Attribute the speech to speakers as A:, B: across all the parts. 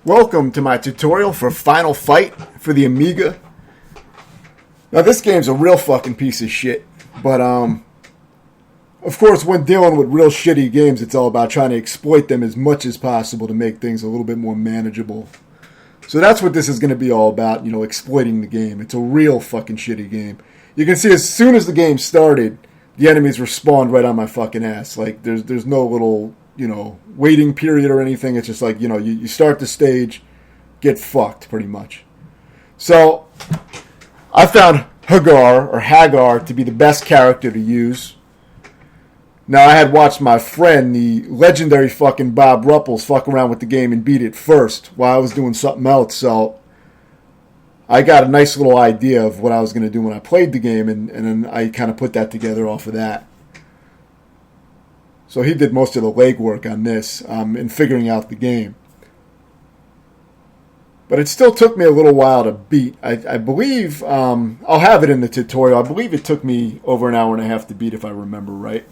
A: Welcome to my tutorial for Final Fight for the Amiga. Now this game's a real fucking piece of shit, but of course when dealing with real shitty games it's all about trying to exploit them as much as possible to make things a little bit more manageable. So that's what this is going to be all about, exploiting the game. It's a real fucking shitty game. You can see as soon as the game started, the enemies respawned right on my fucking ass. Like there's no little waiting period or anything. It's just like, you start the stage, get fucked, pretty much. So, I found Hagar to be the best character to use. Now, I had watched my friend, the legendary fucking Bob Rupples, fuck around with the game and beat it first while I was doing something else, so I got a nice little idea of what I was going to do when I played the game, and then I kind of put that together off of that. So he did most of the legwork on this in figuring out the game. But it still took me a little while to beat. I believe, I'll have it in the tutorial, I believe it took me over an hour and a half to beat if I remember right.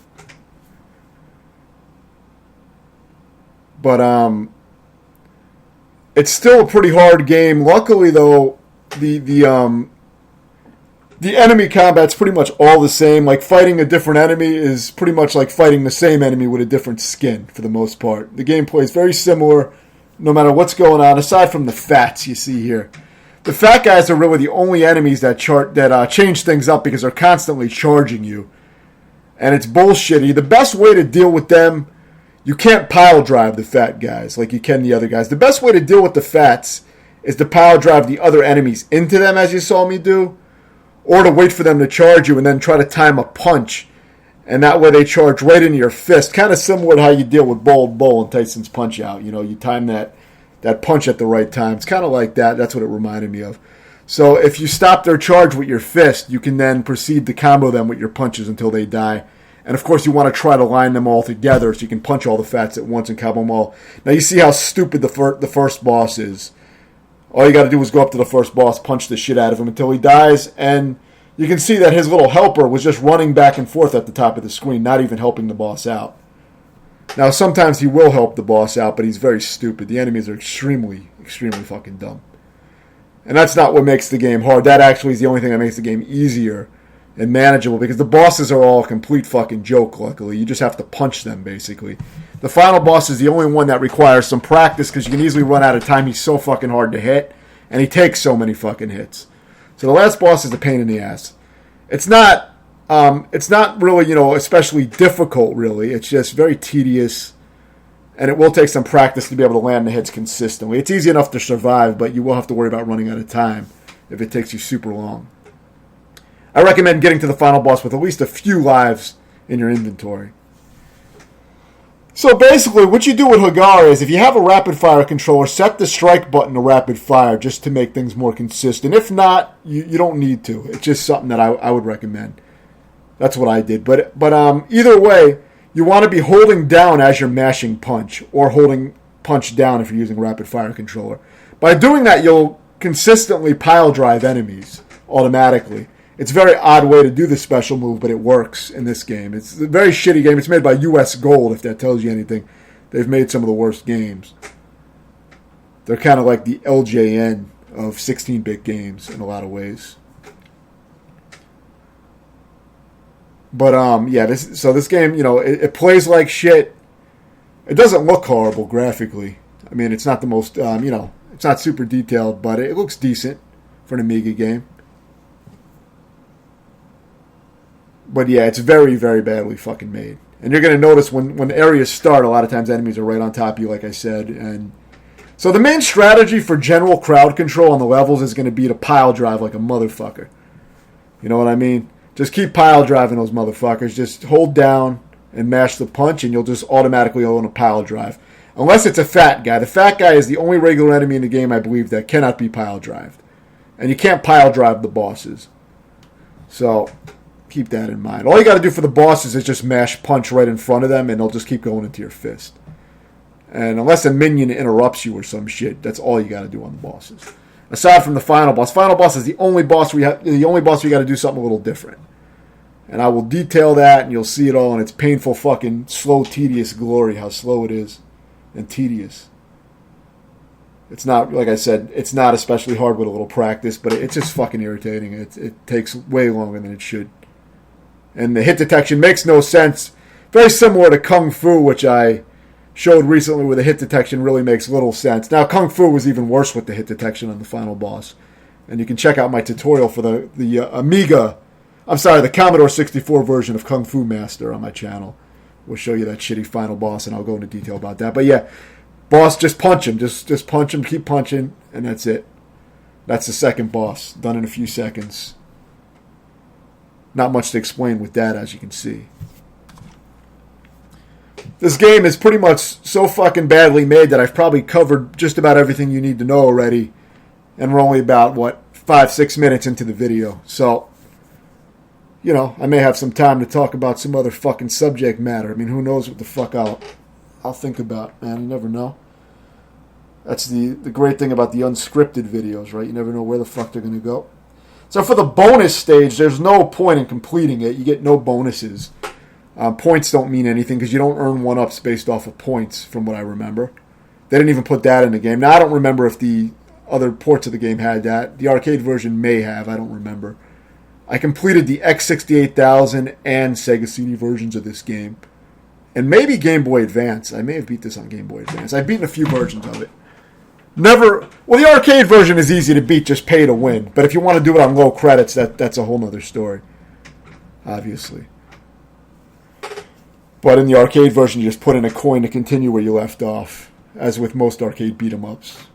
A: But it's still a pretty hard game. Luckily though, the enemy combat's pretty much all the same. Like, fighting a different enemy is pretty much like fighting the same enemy with a different skin, for the most part. The gameplay is very similar, no matter what's going on, aside from the fats you see here. The fat guys are really the only enemies that change things up because they're constantly charging you. And it's bullshitty. The best way to deal with them, you can't pile drive the fat guys like you can the other guys. The best way to deal with the fats is to pile drive the other enemies into them, as you saw me do. Or to wait for them to charge you and then try to time a punch. And that way they charge right into your fist. Kind of similar to how you deal with Bold Bull and Tyson's Punch-Out. You time that punch at the right time. It's kind of like that. That's what it reminded me of. So if you stop their charge with your fist, you can then proceed to combo them with your punches until they die. And of course you want to try to line them all together so you can punch all the fats at once and combo them all. Now you see how stupid the first boss is. All you got to do is go up to the first boss, punch the shit out of him until he dies, and you can see that his little helper was just running back and forth at the top of the screen, not even helping the boss out. Now, sometimes he will help the boss out, but he's very stupid. The enemies are extremely, extremely fucking dumb. And that's not what makes the game hard. That actually is the only thing that makes the game easier and manageable, because the bosses are all a complete fucking joke, luckily. You just have to punch them, basically. The final boss is the only one that requires some practice, because you can easily run out of time. He's so fucking hard to hit, and he takes so many fucking hits. So the last boss is a pain in the ass. It's not really, especially difficult, really. It's just very tedious, and it will take some practice to be able to land the hits consistently. It's easy enough to survive, but you will have to worry about running out of time if it takes you super long. I recommend getting to the final boss with at least a few lives in your inventory. So basically, what you do with Hagar is, if you have a rapid fire controller, set the strike button to rapid fire just to make things more consistent. If not, you don't need to. It's just something that I would recommend. That's what I did. But either way, you want to be holding down as you're mashing punch, or holding punch down if you're using rapid fire controller. By doing that, you'll consistently pile drive enemies automatically. It's a very odd way to do this special move, but it works in this game. It's a very shitty game. It's made by US Gold, if that tells you anything. They've made some of the worst games. They're kind of like the LJN of 16-bit games in a lot of ways. But, this game, it plays like shit. It doesn't look horrible graphically. I mean, it's not the most, it's not super detailed, but it looks decent for an Amiga game. But yeah, it's very, very badly fucking made. And you're going to notice when areas start, a lot of times enemies are right on top of you, like I said. And so the main strategy for general crowd control on the levels is going to be to pile drive like a motherfucker. You know what I mean? Just keep pile driving those motherfuckers. Just hold down and mash the punch, and you'll just automatically own a pile drive. Unless it's a fat guy. The fat guy is the only regular enemy in the game, I believe, that cannot be pile drived. And you can't pile drive the bosses. So keep that in mind. All you got to do for the bosses is just mash punch right in front of them, and they'll just keep going into your fist. And unless a minion interrupts you or some shit, that's all you got to do on the bosses. Aside from the final boss is the only boss we got to do something a little different. And I will detail that, and you'll see it all in its painful, fucking, slow, tedious glory, how slow it is and tedious. It's not, like I said, it's not especially hard with a little practice, but it's just fucking irritating. It takes way longer than it should. And the hit detection makes no sense. Very similar to Kung Fu, which I showed recently, where the hit detection really makes little sense. Now, Kung Fu was even worse with the hit detection on the final boss. And you can check out my tutorial for the Amiga, the Commodore 64 version of Kung Fu Master on my channel. We'll show you that shitty final boss, and I'll go into detail about that. But yeah, boss, just punch him. Just punch him, keep punching, and that's it. That's the second boss, done in a few seconds. Not much to explain with that, as you can see. This game is pretty much so fucking badly made that I've probably covered just about everything you need to know already. And we're only about, 5-6 minutes into the video. So, I may have some time to talk about some other fucking subject matter. I mean, who knows what the fuck I'll think about, man. You never know. That's the great thing about the unscripted videos, right? You never know where the fuck they're going to go. So for the bonus stage, there's no point in completing it. You get no bonuses. Points don't mean anything because you don't earn 1-ups based off of points, from what I remember. They didn't even put that in the game. Now, I don't remember if the other ports of the game had that. The arcade version may have. I don't remember. I completed the X68000 and Sega CD versions of this game. And maybe Game Boy Advance. I may have beat this on Game Boy Advance. I've beaten a few versions of it. Well, the arcade version is easy to beat, just pay to win. But if you want to do it on low credits, that's a whole other story. Obviously. But in the arcade version, you just put in a coin to continue where you left off, as with most arcade beat-em-ups.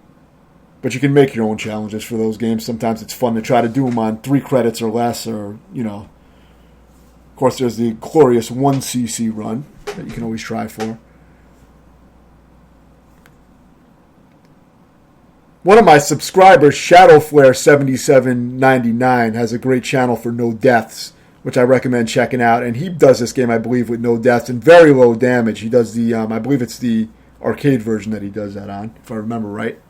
A: But you can make your own challenges for those games. Sometimes it's fun to try to do them on 3 credits or less, or, Of course, there's the glorious 1cc run that you can always try for. One of my subscribers, ShadowFlare7799, has a great channel for no deaths, which I recommend checking out. And he does this game, I believe, with no deaths and very low damage. He does the, I believe it's the arcade version that he does that on, if I remember right.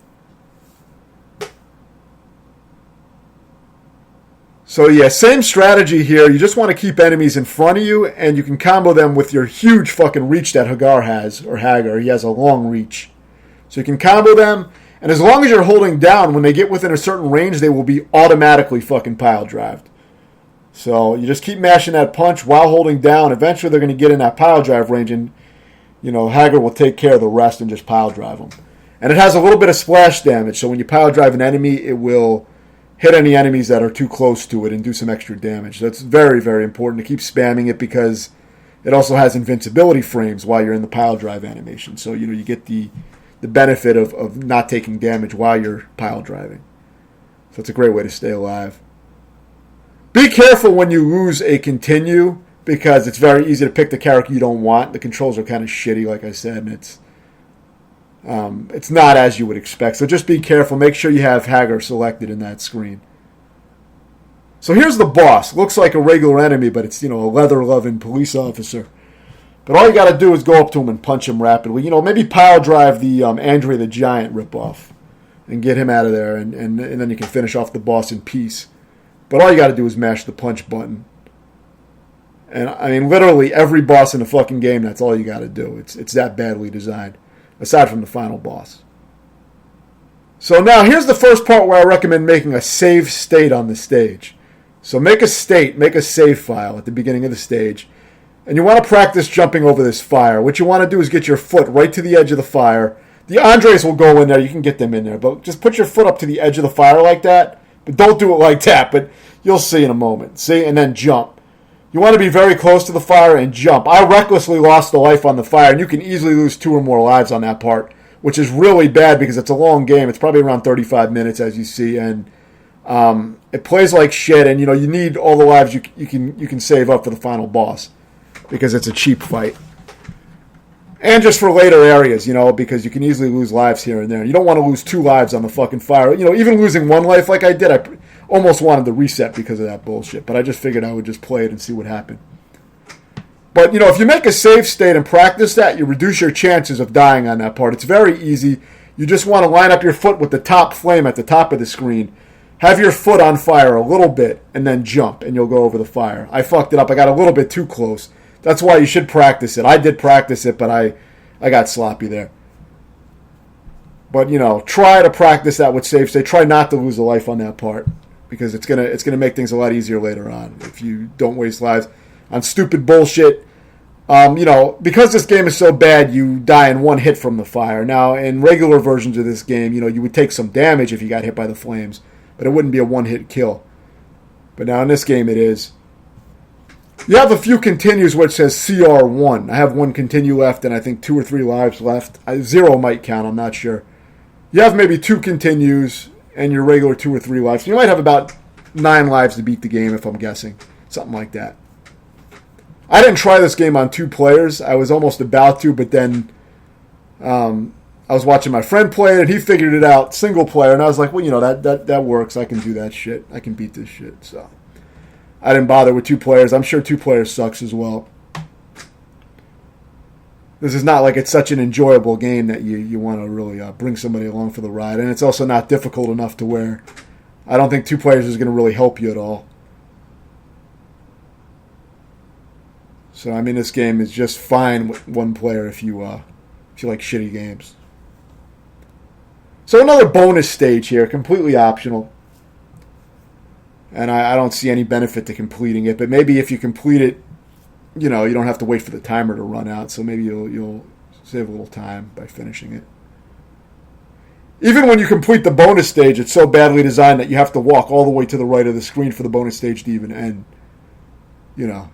A: So yeah, same strategy here. You just want to keep enemies in front of you, and you can combo them with your huge fucking reach that Hagar has, or Hagar. He has a long reach. So you can combo them, and as long as you're holding down, when they get within a certain range, they will be automatically fucking pile-drived. So you just keep mashing that punch while holding down. Eventually they're going to get in that pile-drive range, and, Hagar will take care of the rest and just pile-drive them. And it has a little bit of splash damage, so when you pile-drive an enemy, it will hit any enemies that are too close to it and do some extra damage. That's very, very important to keep spamming it because it also has invincibility frames while you're in the pile drive animation. So, you get the benefit of not taking damage while you're pile driving. So it's a great way to stay alive. Be careful when you lose a continue because it's very easy to pick the character you don't want. The controls are kind of shitty, like I said, and it's not as you would expect. So just be careful. Make sure you have Hagar selected in that screen. So here's the boss. Looks like a regular enemy, but it's, a leather-loving police officer. But all you got to do is go up to him and punch him rapidly. Maybe pile drive the Andre the Giant ripoff and get him out of there, and then you can finish off the boss in peace. But all you got to do is mash the punch button. And, I mean, literally every boss in the fucking game, that's all you got to do. It's that badly designed. Aside from the final boss. So now, here's the first part where I recommend making a save state on the stage. So make a save file at the beginning of the stage. And you want to practice jumping over this fire. What you want to do is get your foot right to the edge of the fire. The Andres will go in there. You can get them in there. But just put your foot up to the edge of the fire like that. But don't do it like that. But you'll see in a moment. See? And then jump. You want to be very close to the fire and jump. I recklessly lost a life on the fire, and you can easily lose 2 or more lives on that part, which is really bad because it's a long game. It's probably around 35 minutes, as you see, and it plays like shit. And you need all the lives you can save up for the final boss because it's a cheap fight, and just for later areas, because you can easily lose lives here and there. You don't want to lose 2 lives on the fucking fire. Even losing 1 life like I did, I almost wanted to reset because of that bullshit, but I just figured I would just play it and see what happened. But, if you make a save state and practice that, you reduce your chances of dying on that part. It's very easy. You just want to line up your foot with the top flame at the top of the screen. Have your foot on fire a little bit, and then jump, and you'll go over the fire. I fucked it up. I got a little bit too close. That's why you should practice it. I did practice it, but I got sloppy there. But, try to practice that with save state. Try not to lose a life on that part, because it's gonna make things a lot easier later on if you don't waste lives on stupid bullshit. Because this game is so bad, you die in one hit from the fire. Now, in regular versions of this game, you would take some damage if you got hit by the flames, but it wouldn't be a one-hit kill. But now in this game, it is. You have a few continues which says CR1. I have one continue left, and I think 2 or 3 lives left. 0 might count, I'm not sure. You have maybe 2 continues and your regular 2 or 3 lives. So you might have about 9 lives to beat the game, if I'm guessing. Something like that. I didn't try this game on 2 players. I was almost about to, but then I was watching my friend play it, and he figured it out single player, and I was like, well, that works. I can do that shit. I can beat this shit. So I didn't bother with 2 players. I'm sure 2 players sucks as well. This is not like it's such an enjoyable game that you want to really bring somebody along for the ride, and it's also not difficult enough to where I don't think 2 players is going to really help you at all. So, this game is just fine with 1 player if you like shitty games. So, another bonus stage here, completely optional. And I don't see any benefit to completing it, but maybe if you complete it, you don't have to wait for the timer to run out, so maybe you'll save a little time by finishing it. Even when you complete the bonus stage, it's so badly designed that you have to walk all the way to the right of the screen for the bonus stage to even end.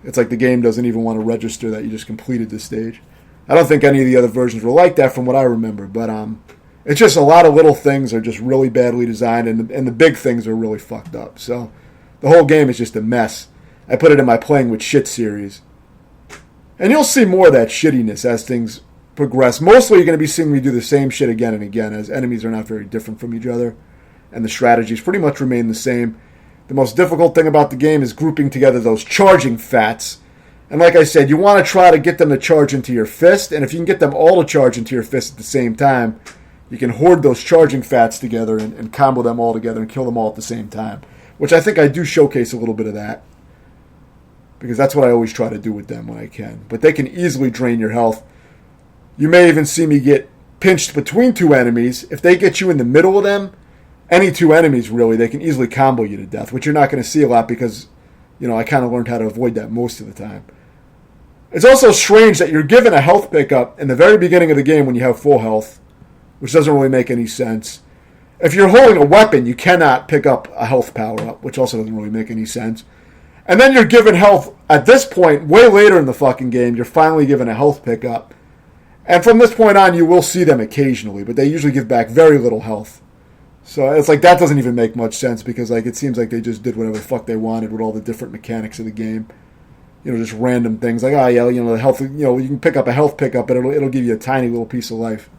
A: It's like the game doesn't even want to register that you just completed this stage. I don't think any of the other versions were like that from what I remember, but it's just a lot of little things are just really badly designed, and the big things are really fucked up. So the whole game is just a mess. I put it in my Playing with Shit series. And you'll see more of that shittiness as things progress. Mostly you're going to be seeing me do the same shit again and again, as enemies are not very different from each other, and the strategies pretty much remain the same. The most difficult thing about the game is grouping together those charging fats. And like I said, you want to try to get them to charge into your fist, and if you can get them all to charge into your fist at the same time, you can hoard those charging fats together and combo them all together and kill them all at the same time. Which I think I do showcase a little bit of that, because that's what I always try to do with them when I can. But they can easily drain your health. You may even see me get pinched between 2 enemies. If they get you in the middle of them, any 2 enemies really, they can easily combo you to death, which you're not going to see a lot because, I kind of learned how to avoid that most of the time. It's also strange that you're given a health pickup in the very beginning of the game when you have full health, which doesn't really make any sense. If you're holding a weapon, you cannot pick up a health power-up, which also doesn't really make any sense. And then you're given health at this point, way later in the fucking game, you're finally given a health pickup. And from this point on, you will see them occasionally, but they usually give back very little health. So it's like that doesn't even make much sense because it seems like they just did whatever the fuck they wanted with all the different mechanics of the game. Just random things like, the health, you can pick up a health pickup, but it'll give you a tiny little piece of life.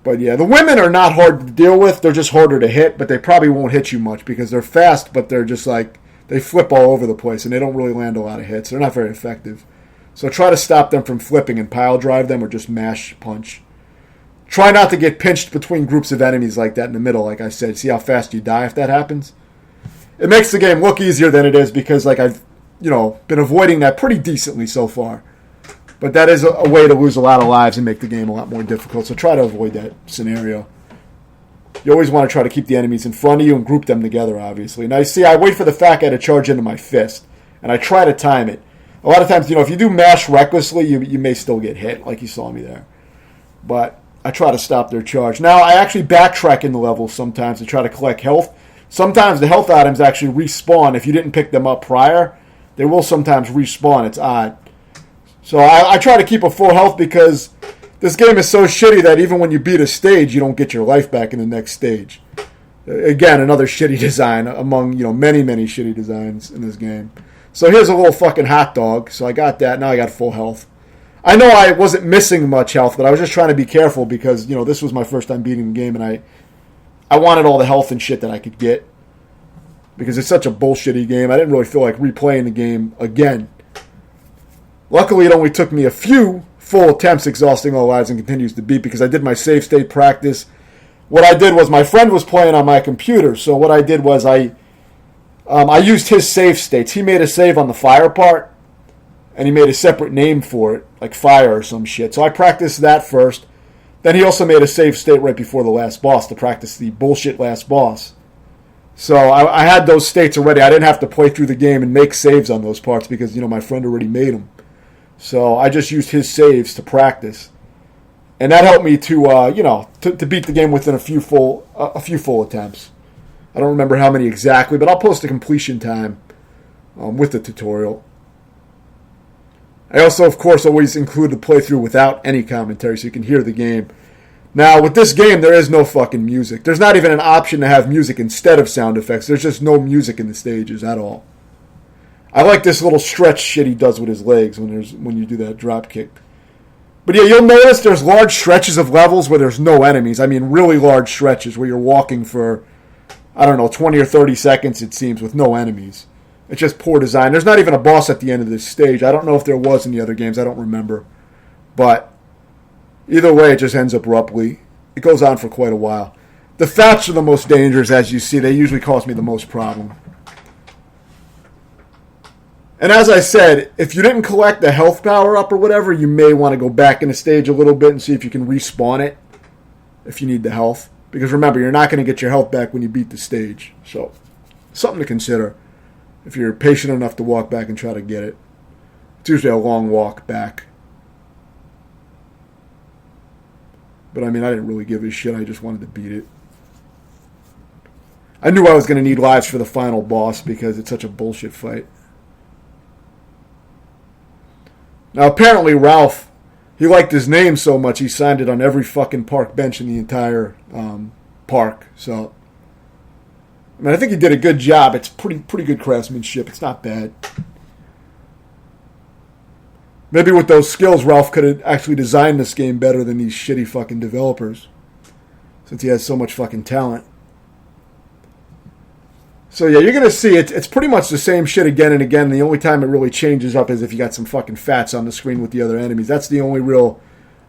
A: But yeah, the women are not hard to deal with. They're just harder to hit, but they probably won't hit you much because they're fast, but they're just they flip all over the place and they don't really land a lot of hits. They're not very effective. So try to stop them from flipping and pile drive them or just mash punch. Try not to get pinched between groups of enemies like that in the middle, like I said. See how fast you die if that happens? It makes the game look easier than it is because I've been avoiding that pretty decently so far. But that is a way to lose a lot of lives and make the game a lot more difficult. So try to avoid that scenario. You always want to try to keep the enemies in front of you and group them together, obviously. Now, you see, I wait for the fat guy to charge into my fist, and I try to time it. A lot of times, if you do mash recklessly, you may still get hit, like you saw me there. But I try to stop their charge. Now, I actually backtrack in the levels sometimes to try to collect health. Sometimes the health items actually respawn. If you didn't pick them up prior, they will sometimes respawn. It's odd. So I try to keep a full health because this game is so shitty that even when you beat a stage, you don't get your life back in the next stage. Again, another shitty design among many, many shitty designs in this game. So here's a little fucking hot dog. So I got that. Now I got full health. I know I wasn't missing much health, but I was just trying to be careful because this was my first time beating the game, and I wanted all the health and shit that I could get because it's such a bullshitty game. I didn't really feel like replaying the game again. Luckily, it only took me a few full attempts exhausting all lives and continues to beat because I did my save state practice. What I did was my friend was playing on my computer, so what I did was I used his save states. He made a save on the fire part, and he made a separate name for it, like fire or some shit. So I practiced that first. Then he also made a save state right before the last boss to practice the bullshit last boss. So I had those states already. I didn't have to play through the game and make saves on those parts because, my friend already made them. So I just used his saves to practice. And that helped me to beat the game within a few full attempts. I don't remember how many exactly, but I'll post the completion time with the tutorial. I also, of course, always include the playthrough without any commentary so you can hear the game. Now, with this game, there is no fucking music. There's not even an option to have music instead of sound effects. There's just no music in the stages at all. I like this little stretch shit he does with his legs when you do that drop kick. But yeah, you'll notice there's large stretches of levels where there's no enemies. I mean, really large stretches where you're walking for, 20 or 30 seconds, it seems, with no enemies. It's just poor design. There's not even a boss at the end of this stage. I don't know if there was in the other games. I don't remember. But either way, it just ends abruptly. It goes on for quite a while. The Fats are the most dangerous, as you see. They usually cause me the most problem. And as I said, if you didn't collect the health power-up or whatever, you may want to go back in the stage a little bit and see if you can respawn it if you need the health. Because remember, you're not going to get your health back when you beat the stage. So, something to consider if you're patient enough to walk back and try to get it. It's usually a long walk back. But I didn't really give a shit. I just wanted to beat it. I knew I was going to need lives for the final boss because it's such a bullshit fight. Now, apparently, Ralph, he liked his name so much he signed it on every fucking park bench in the entire park. So, I think he did a good job. It's pretty good craftsmanship. It's not bad. Maybe with those skills, Ralph could have actually designed this game better than these shitty fucking developers, since he has so much fucking talent. So yeah, you're going to see it's pretty much the same shit again and again. The only time it really changes up is if you got some fucking Fats on the screen with the other enemies. That's the only real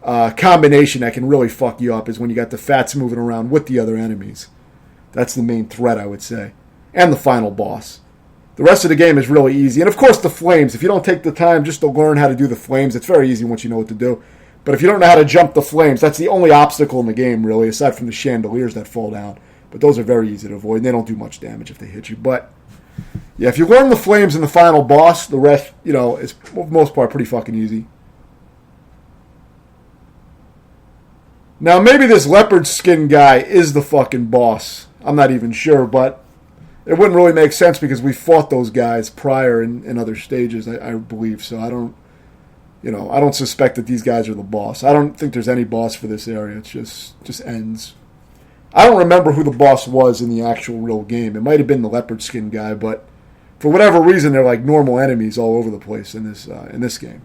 A: combination that can really fuck you up, is when you got the Fats moving around with the other enemies. That's the main threat, I would say. And the final boss. The rest of the game is really easy. And of course the flames. If you don't take the time just to learn how to do the flames, it's very easy once you know what to do. But if you don't know how to jump the flames, that's the only obstacle in the game, really, aside from the chandeliers that fall down. But those are very easy to avoid, and they don't do much damage if they hit you. But, yeah, if you learn the flames in the final boss, the rest, is, for the most part, pretty fucking easy. Now, maybe this leopard skin guy is the fucking boss. I'm not even sure, but it wouldn't really make sense because we fought those guys prior in other stages, I believe. So I don't suspect that these guys are the boss. I don't think there's any boss for this area. It's just ends. I don't remember who the boss was in the actual real game. It might have been the leopard skin guy, but for whatever reason, they're like normal enemies all over the place in this game.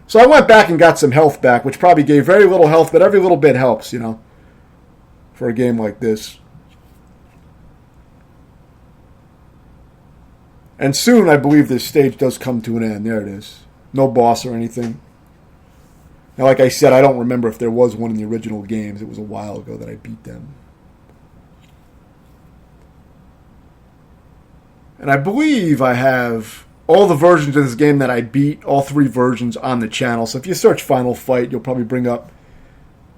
A: So I went back and got some health back, which probably gave very little health, but every little bit helps, for a game like this. And soon, I believe this stage does come to an end. There it is. No boss or anything. Now, like I said, I don't remember if there was one in the original games. It was a while ago that I beat them. And I believe I have all the versions of this game that I beat, all 3 versions on the channel. So if you search Final Fight, you'll probably bring up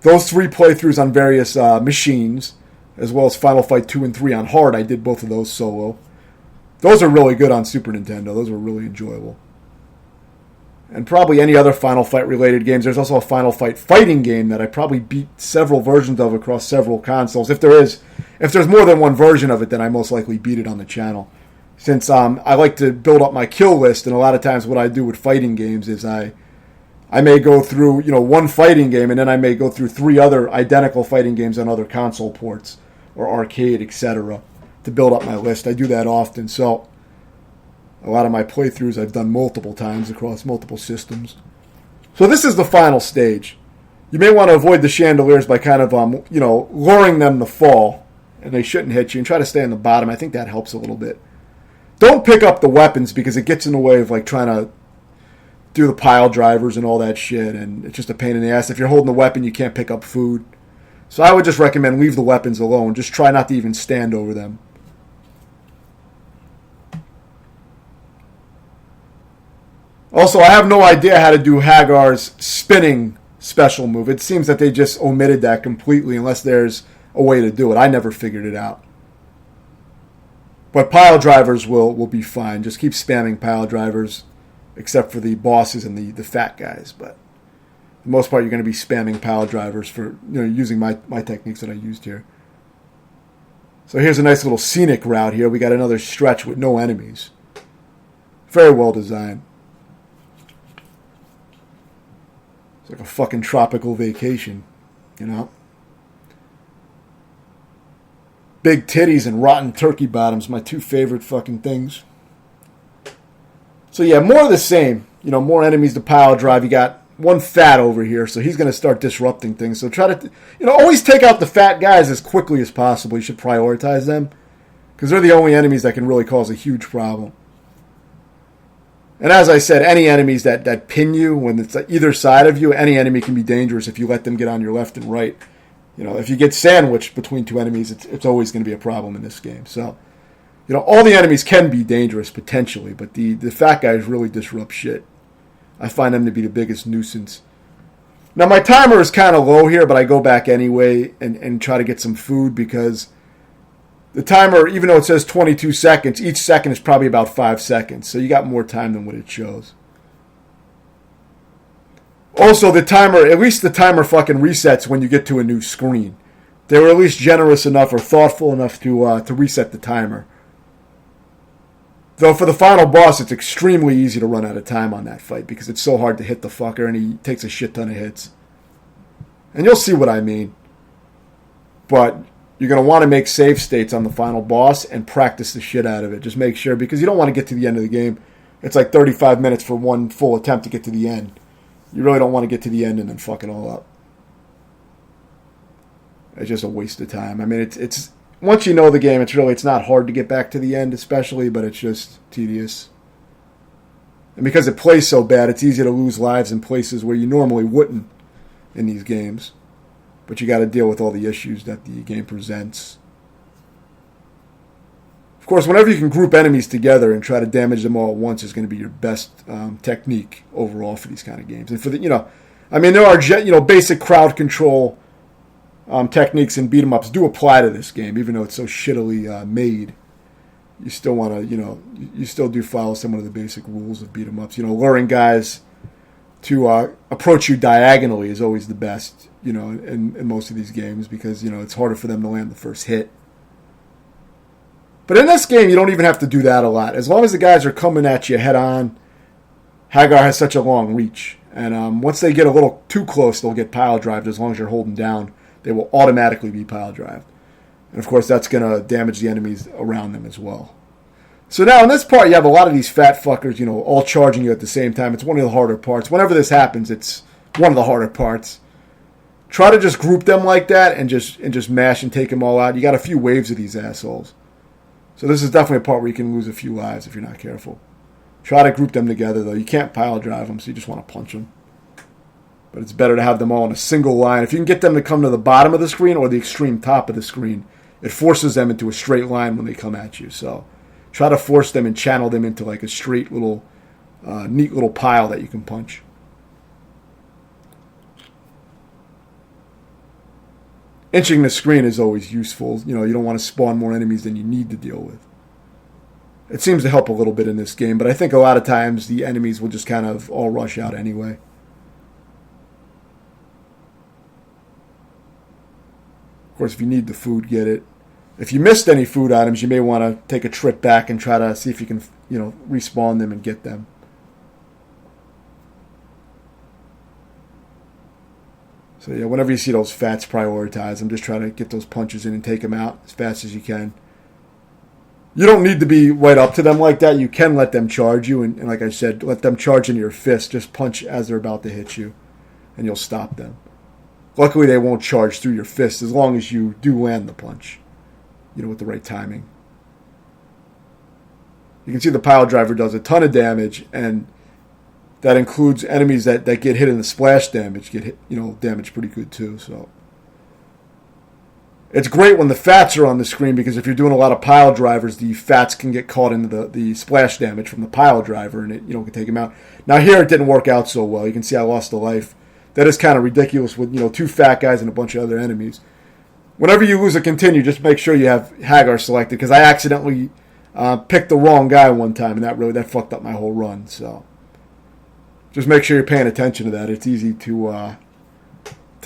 A: those 3 playthroughs on various machines, as well as Final Fight 2 and 3 on hard. I did both of those solo. Those are really good on Super Nintendo. Those were really enjoyable. And probably any other Final Fight related games. There's also a Final Fight fighting game that I probably beat several versions of across several consoles. If there's more than one version of it, then I most likely beat it on the channel. Since I like to build up my kill list, and a lot of times what I do with fighting games is I may go through one fighting game, and then I may go through 3 other identical fighting games on other console ports or arcade, etc. to build up my list. I do that often, so a lot of my playthroughs I've done multiple times across multiple systems. So this is the final stage. You may want to avoid the chandeliers by kind of, luring them to fall, and they shouldn't hit you, and try to stay on the bottom. I think that helps a little bit. Don't pick up the weapons because it gets in the way of trying to do the pile drivers and all that shit, and it's just a pain in the ass. If you're holding the weapon, you can't pick up food. So I would just recommend leave the weapons alone. Just try not to even stand over them. Also, I have no idea how to do Hagar's spinning special move. It seems that they just omitted that completely unless there's a way to do it. I never figured it out. But pile drivers will be fine. Just keep spamming pile drivers, except for the bosses and the fat guys. But for the most part, you're going to be spamming pile drivers for using my techniques that I used here. So here's a nice little scenic route here. We got another stretch with no enemies. Very well designed. It's like a fucking tropical vacation, you know? Big titties and rotten turkey bottoms, my two favorite fucking things. So yeah, more of the same. More enemies to pile drive. You got one fat over here, so he's going to start disrupting things. So try to, always take out the fat guys as quickly as possible. You should prioritize them, because they're the only enemies that can really cause a huge problem. And as I said, any enemies that pin you when it's either side of you, any enemy can be dangerous if you let them get on your left and right. If you get sandwiched between two enemies, it's always going to be a problem in this game. So, all the enemies can be dangerous potentially, but the fat guys really disrupt shit. I find them to be the biggest nuisance. Now, my timer is kind of low here, but I go back anyway and try to get some food because the timer, even though it says 22 seconds, each second is probably about 5 seconds. So you got more time than what it shows. Also, at least the timer fucking resets when you get to a new screen. They were at least generous enough or thoughtful enough to reset the timer. Though for the final boss, it's extremely easy to run out of time on that fight because it's so hard to hit the fucker and he takes a shit ton of hits. And you'll see what I mean. But you're going to want to make save states on the final boss and practice the shit out of it. Just make sure, because you don't want to get to the end of the game. It's like 35 minutes for one full attempt to get to the end. You really don't want to get to the end and then fuck it all up. It's just a waste of time. I mean, it's once you know the game, it's not hard to get back to the end, especially, but it's just tedious. And because it plays so bad, it's easy to lose lives in places where you normally wouldn't in these games. But you got to deal with all the issues that the game presents. Of course, whenever you can group enemies together and try to damage them all at once is going to be your best technique overall for these kind of games. And for there are basic crowd control techniques in beat 'em ups do apply to this game, even though it's so shittily made. You still want to, you still do follow some of the basic rules of beat 'em ups. Luring guys to approach you diagonally is always the best, in most of these games because, it's harder for them to land the first hit. But in this game, you don't even have to do that a lot. As long as the guys are coming at you head on, Hagar has such a long reach. And once they get a little too close, they'll get pile drived. As long as you're holding down, they will automatically be pile drived. And of course, that's going to damage the enemies around them as well. So now in this part, you have a lot of these fat fuckers, all charging you at the same time. It's one of the harder parts. Whenever this happens, it's one of the harder parts. Try to just group them like that and just mash and take them all out. You got a few waves of these assholes. So this is definitely a part where you can lose a few lives if you're not careful. Try to group them together, though. You can't pile drive them, so you just want to punch them. But it's better to have them all in a single line. If you can get them to come to the bottom of the screen or the extreme top of the screen, it forces them into a straight line when they come at you. So try to force them and channel them into like a straight little, neat little pile that you can punch. Inching the screen is always useful. You don't want to spawn more enemies than you need to deal with. It seems to help a little bit in this game, but I think a lot of times the enemies will just kind of all rush out anyway. Of course, if you need the food, get it. If you missed any food items, you may want to take a trip back and try to see if you can, respawn them and get them. So yeah, whenever you see those fats, prioritize them. Just try to get those punches in and take them out as fast as you can. You don't need to be right up to them like that. You can let them charge you, and like I said, let them charge into your fist. Just punch as they're about to hit you, and you'll stop them. Luckily, they won't charge through your fist as long as you do land the punch, with the right timing. You can see the pile driver does a ton of damage, and that includes enemies that get hit in the splash damage, get hit, damaged pretty good too. So It's great when the fats are on the screen because if you're doing a lot of pile drivers, the fats can get caught into the splash damage from the pile driver and it can take him out. Now here it didn't work out so well. You can see I lost a life. That is kind of ridiculous with 2 fat guys and a bunch of other enemies. Whenever you lose a continue, just make sure you have Hagar selected because I accidentally picked the wrong guy one time and that fucked up my whole run. So just make sure you're paying attention to that. It's easy to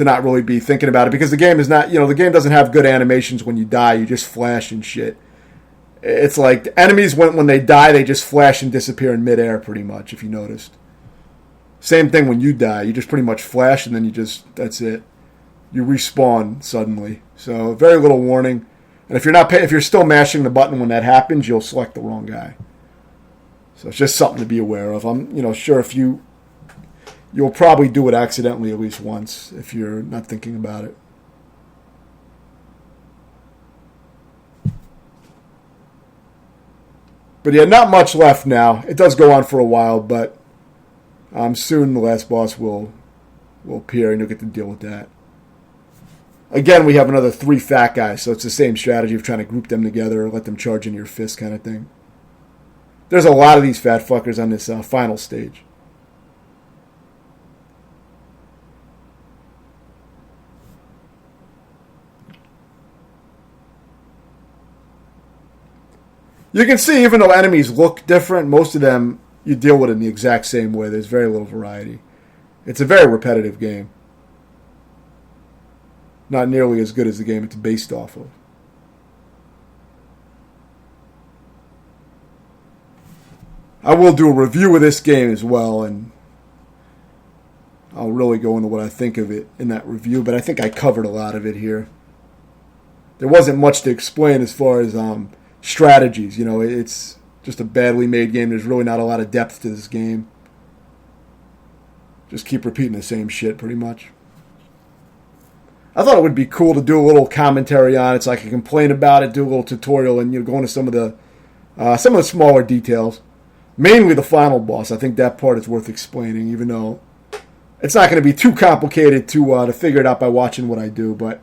A: not really be thinking about it because the game is not, the game doesn't have good animations when you die. You just flash and shit. It's like the enemies, when they die, they just flash and disappear in midair pretty much, if you noticed. Same thing when you die. You just pretty much flash and then that's it. You respawn suddenly. So very little warning. And if you're still mashing the button when that happens, you'll select the wrong guy. So it's just something to be aware of. I'm sure if you'll probably do it accidentally at least once if you're not thinking about it. But yeah, not much left now. It does go on for a while, but soon the last boss will appear and you'll get to deal with that. Again, we have another 3 fat guys, so it's the same strategy of trying to group them together or let them charge into your fist kind of thing. There's a lot of these fat fuckers on this final stage. You can see even though enemies look different, most of them you deal with in the exact same way. There's very little variety. It's a very repetitive game. Not nearly as good as the game it's based off of. I will do a review of this game as well, and I'll really go into what I think of it in that review, but I think I covered a lot of it here. There wasn't much to explain as far as strategies. It's just a badly made game. There's really not a lot of depth to this game. Just keep repeating the same shit pretty much. I thought it would be cool to do a little commentary on it so I can complain about it, do a little tutorial, and go into some of the smaller details. Mainly the final boss. I think that part is worth explaining, even though it's not going to be too complicated to figure it out by watching what I do, but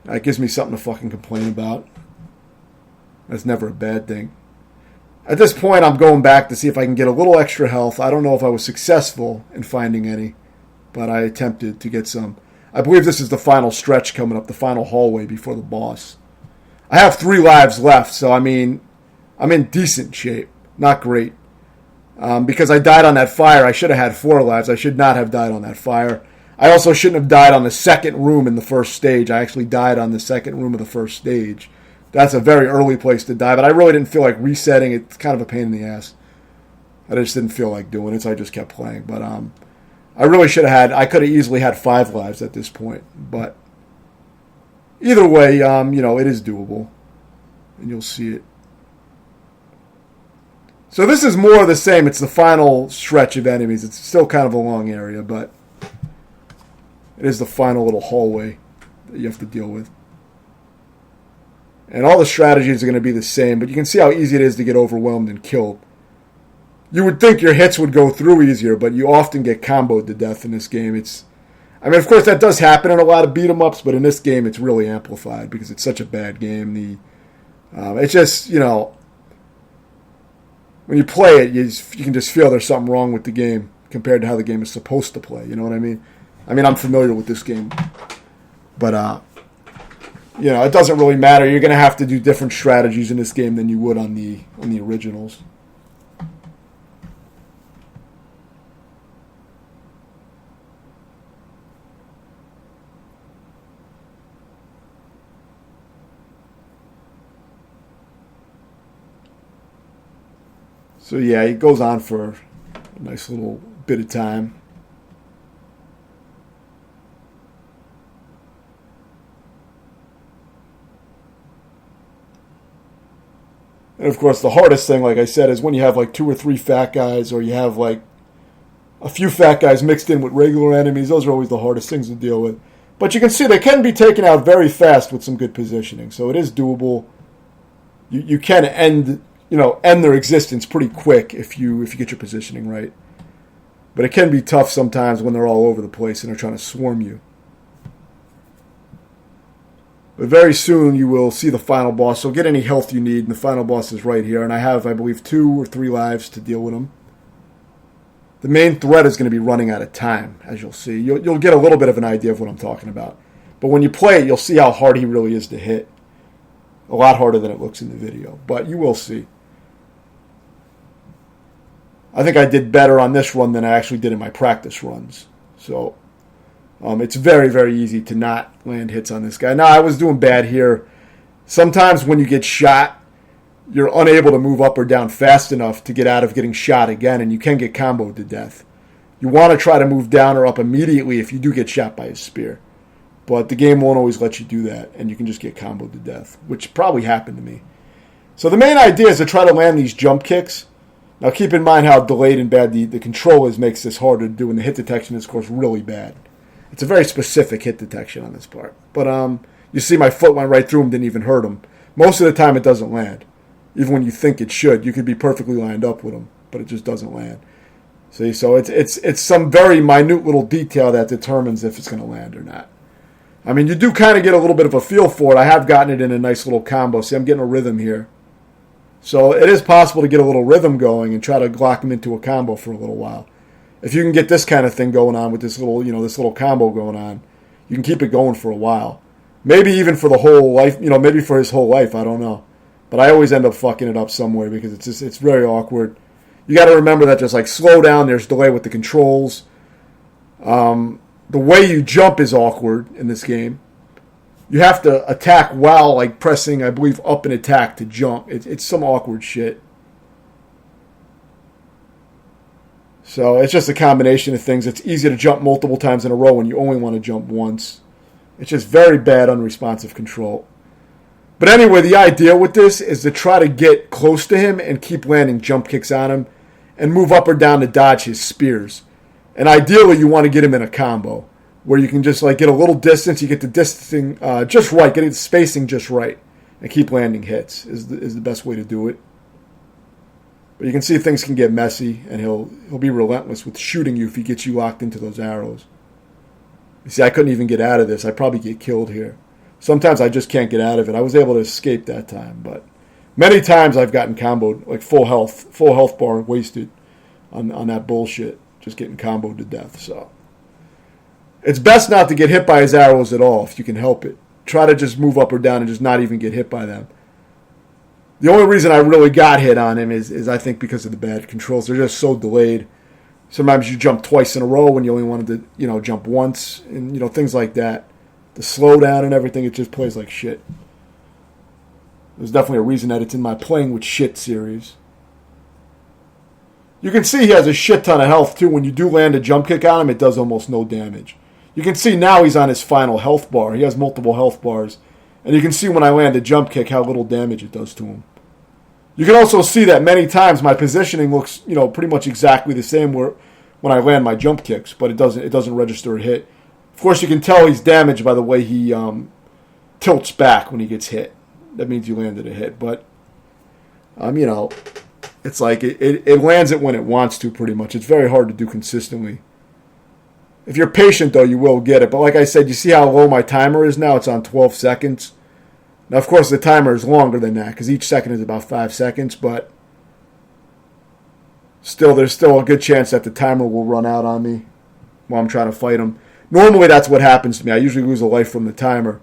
A: it gives me something to fucking complain about. That's never a bad thing. At this point, I'm going back to see if I can get a little extra health. I don't know if I was successful in finding any, but I attempted to get some. I believe this is the final stretch coming up, the final hallway before the boss. I have 3 lives left, so I'm in decent shape. Not great. Because I died on that fire, I should have had 4 lives. I should not have died on that fire. I also shouldn't have died on the second room in the first stage. I actually died on the second room of the first stage. That's a very early place to die, but I really didn't feel like resetting. It's kind of a pain in the ass. I just didn't feel like doing it, so I just kept playing. But I really I could have easily had 5 lives at this point. But either way, it is doable. And you'll see it. So this is more of the same. It's the final stretch of enemies. It's still kind of a long area, but it is the final little hallway that you have to deal with. And all the strategies are going to be the same, but you can see how easy it is to get overwhelmed and killed. You would think your hits would go through easier, but you often get comboed to death in this game. Of course, that does happen in a lot of beat-em-ups, but in this game, it's really amplified because it's such a bad game. It's just, when you play it, you can just feel there's something wrong with the game compared to how the game is supposed to play. You know what I mean? I'm familiar with this game, but it doesn't really matter. You're going to have to do different strategies in this game than you would on the originals. So yeah, it goes on for a nice little bit of time. And of course, the hardest thing, like I said, is when you have like 2 or 3 fat guys, or you have like a few fat guys mixed in with regular enemies. Those are always the hardest things to deal with. But you can see they can be taken out very fast with some good positioning. So it is doable. You can end their existence pretty quick if you get your positioning right. But it can be tough sometimes when they're all over the place and they're trying to swarm you. But very soon you will see the final boss. So get any health you need, and the final boss is right here. And I have, I believe, 2 or 3 lives to deal with him. The main threat is going to be running out of time, as you'll see. You'll get a little bit of an idea of what I'm talking about. But when you play it, you'll see how hard he really is to hit. A lot harder than it looks in the video. But you will see. I think I did better on this run than I actually did in my practice runs. So it's very, very easy to not land hits on this guy. Now, I was doing bad here. Sometimes when you get shot, you're unable to move up or down fast enough to get out of getting shot again, and you can get comboed to death. You want to try to move down or up immediately if you do get shot by a spear. But the game won't always let you do that, and you can just get comboed to death, which probably happened to me. So the main idea is to try to land these jump kicks. Now keep in mind how delayed and bad the control is, makes this harder to do, and the hit detection is, of course, really bad. It's a very specific hit detection on this part. But you see my foot went right through him, didn't even hurt him. Most of the time it doesn't land. Even when you think it should, you could be perfectly lined up with him, but it just doesn't land. See, so it's some very minute little detail that determines if it's going to land or not. I mean, you do kind of get a little bit of a feel for it. I have gotten it in a nice little combo. See, I'm getting a rhythm here. So it is possible to get a little rhythm going and try to lock him into a combo for a little while. If you can get this kind of thing going on with this little combo going on, you can keep it going for a while. Maybe even for the whole life, maybe for his whole life, I don't know. But I always end up fucking it up somewhere because it's very awkward. You got to remember that just like slow down, there's delay with the controls. The way you jump is awkward in this game. You have to attack while like pressing, I believe, up and attack to jump. It's some awkward shit. So it's just a combination of things. It's easy to jump multiple times in a row when you only want to jump once. It's just very bad unresponsive control. But anyway, the idea with this is to try to get close to him and keep landing jump kicks on him and move up or down to dodge his spears. And ideally, you want to get him in a combo where you can just like get a little distance. You get the distancing just right, getting the spacing just right, and keep landing hits is the best way to do it. But you can see things can get messy, and he'll be relentless with shooting you if he gets you locked into those arrows. You see, I couldn't even get out of this. I'd probably get killed here. Sometimes I just can't get out of it. I was able to escape that time, but many times I've gotten comboed, like full health bar wasted on that bullshit, just getting comboed to death. So it's best not to get hit by his arrows at all if you can help it. Try to just move up or down and just not even get hit by them. The only reason I really got hit on him is I think because of the bad controls. They're just so delayed. Sometimes you jump twice in a row when you only wanted to, jump once, and things like that. The slowdown and everything, it just plays like shit. There's definitely a reason that it's in my Playing with Shit series. You can see he has a shit ton of health too. When you do land a jump kick on him, it does almost no damage. You can see now he's on his final health bar. He has multiple health bars. And you can see when I land a jump kick how little damage it does to him. You can also see that many times my positioning looks, pretty much exactly the same when I land my jump kicks, but it doesn't register a hit. Of course, you can tell he's damaged by the way he tilts back when he gets hit. That means you landed a hit. But, it's like it lands it when it wants to, pretty much. It's very hard to do consistently. If you're patient, though, you will get it. But like I said, you see how low my timer is now? It's on 12 seconds. Now, of course, the timer is longer than that because each second is about 5 seconds. But still, there's still a good chance that the timer will run out on me while I'm trying to fight him. Normally, that's what happens to me. I usually lose a life from the timer.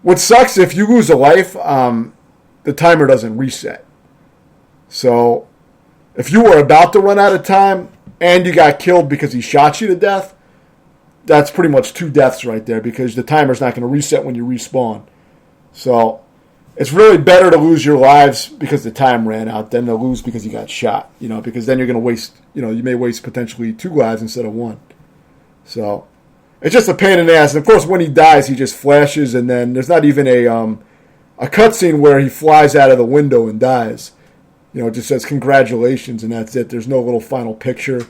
A: What sucks, if you lose a life, the timer doesn't reset. So, if you were about to run out of time and you got killed because he shot you to death, that's pretty much 2 deaths right there because the timer's not going to reset when you respawn. So, it's really better to lose your lives because the time ran out than to lose because you got shot. Because then you're going to waste, you may waste potentially 2 lives instead of 1. So, it's just a pain in the ass. And of course, when he dies, he just flashes, and then there's not even a cutscene where he flies out of the window and dies. It just says congratulations, and that's it. There's no little final picture.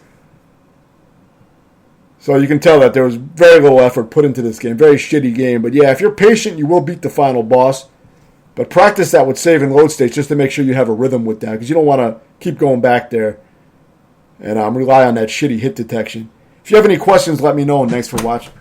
A: So you can tell that there was very little effort put into this game. Very shitty game. But yeah, if you're patient, you will beat the final boss. But practice that with save and load states just to make sure you have a rhythm with that, because you don't want to keep going back there and rely on that shitty hit detection. If you have any questions, let me know, and thanks for watching.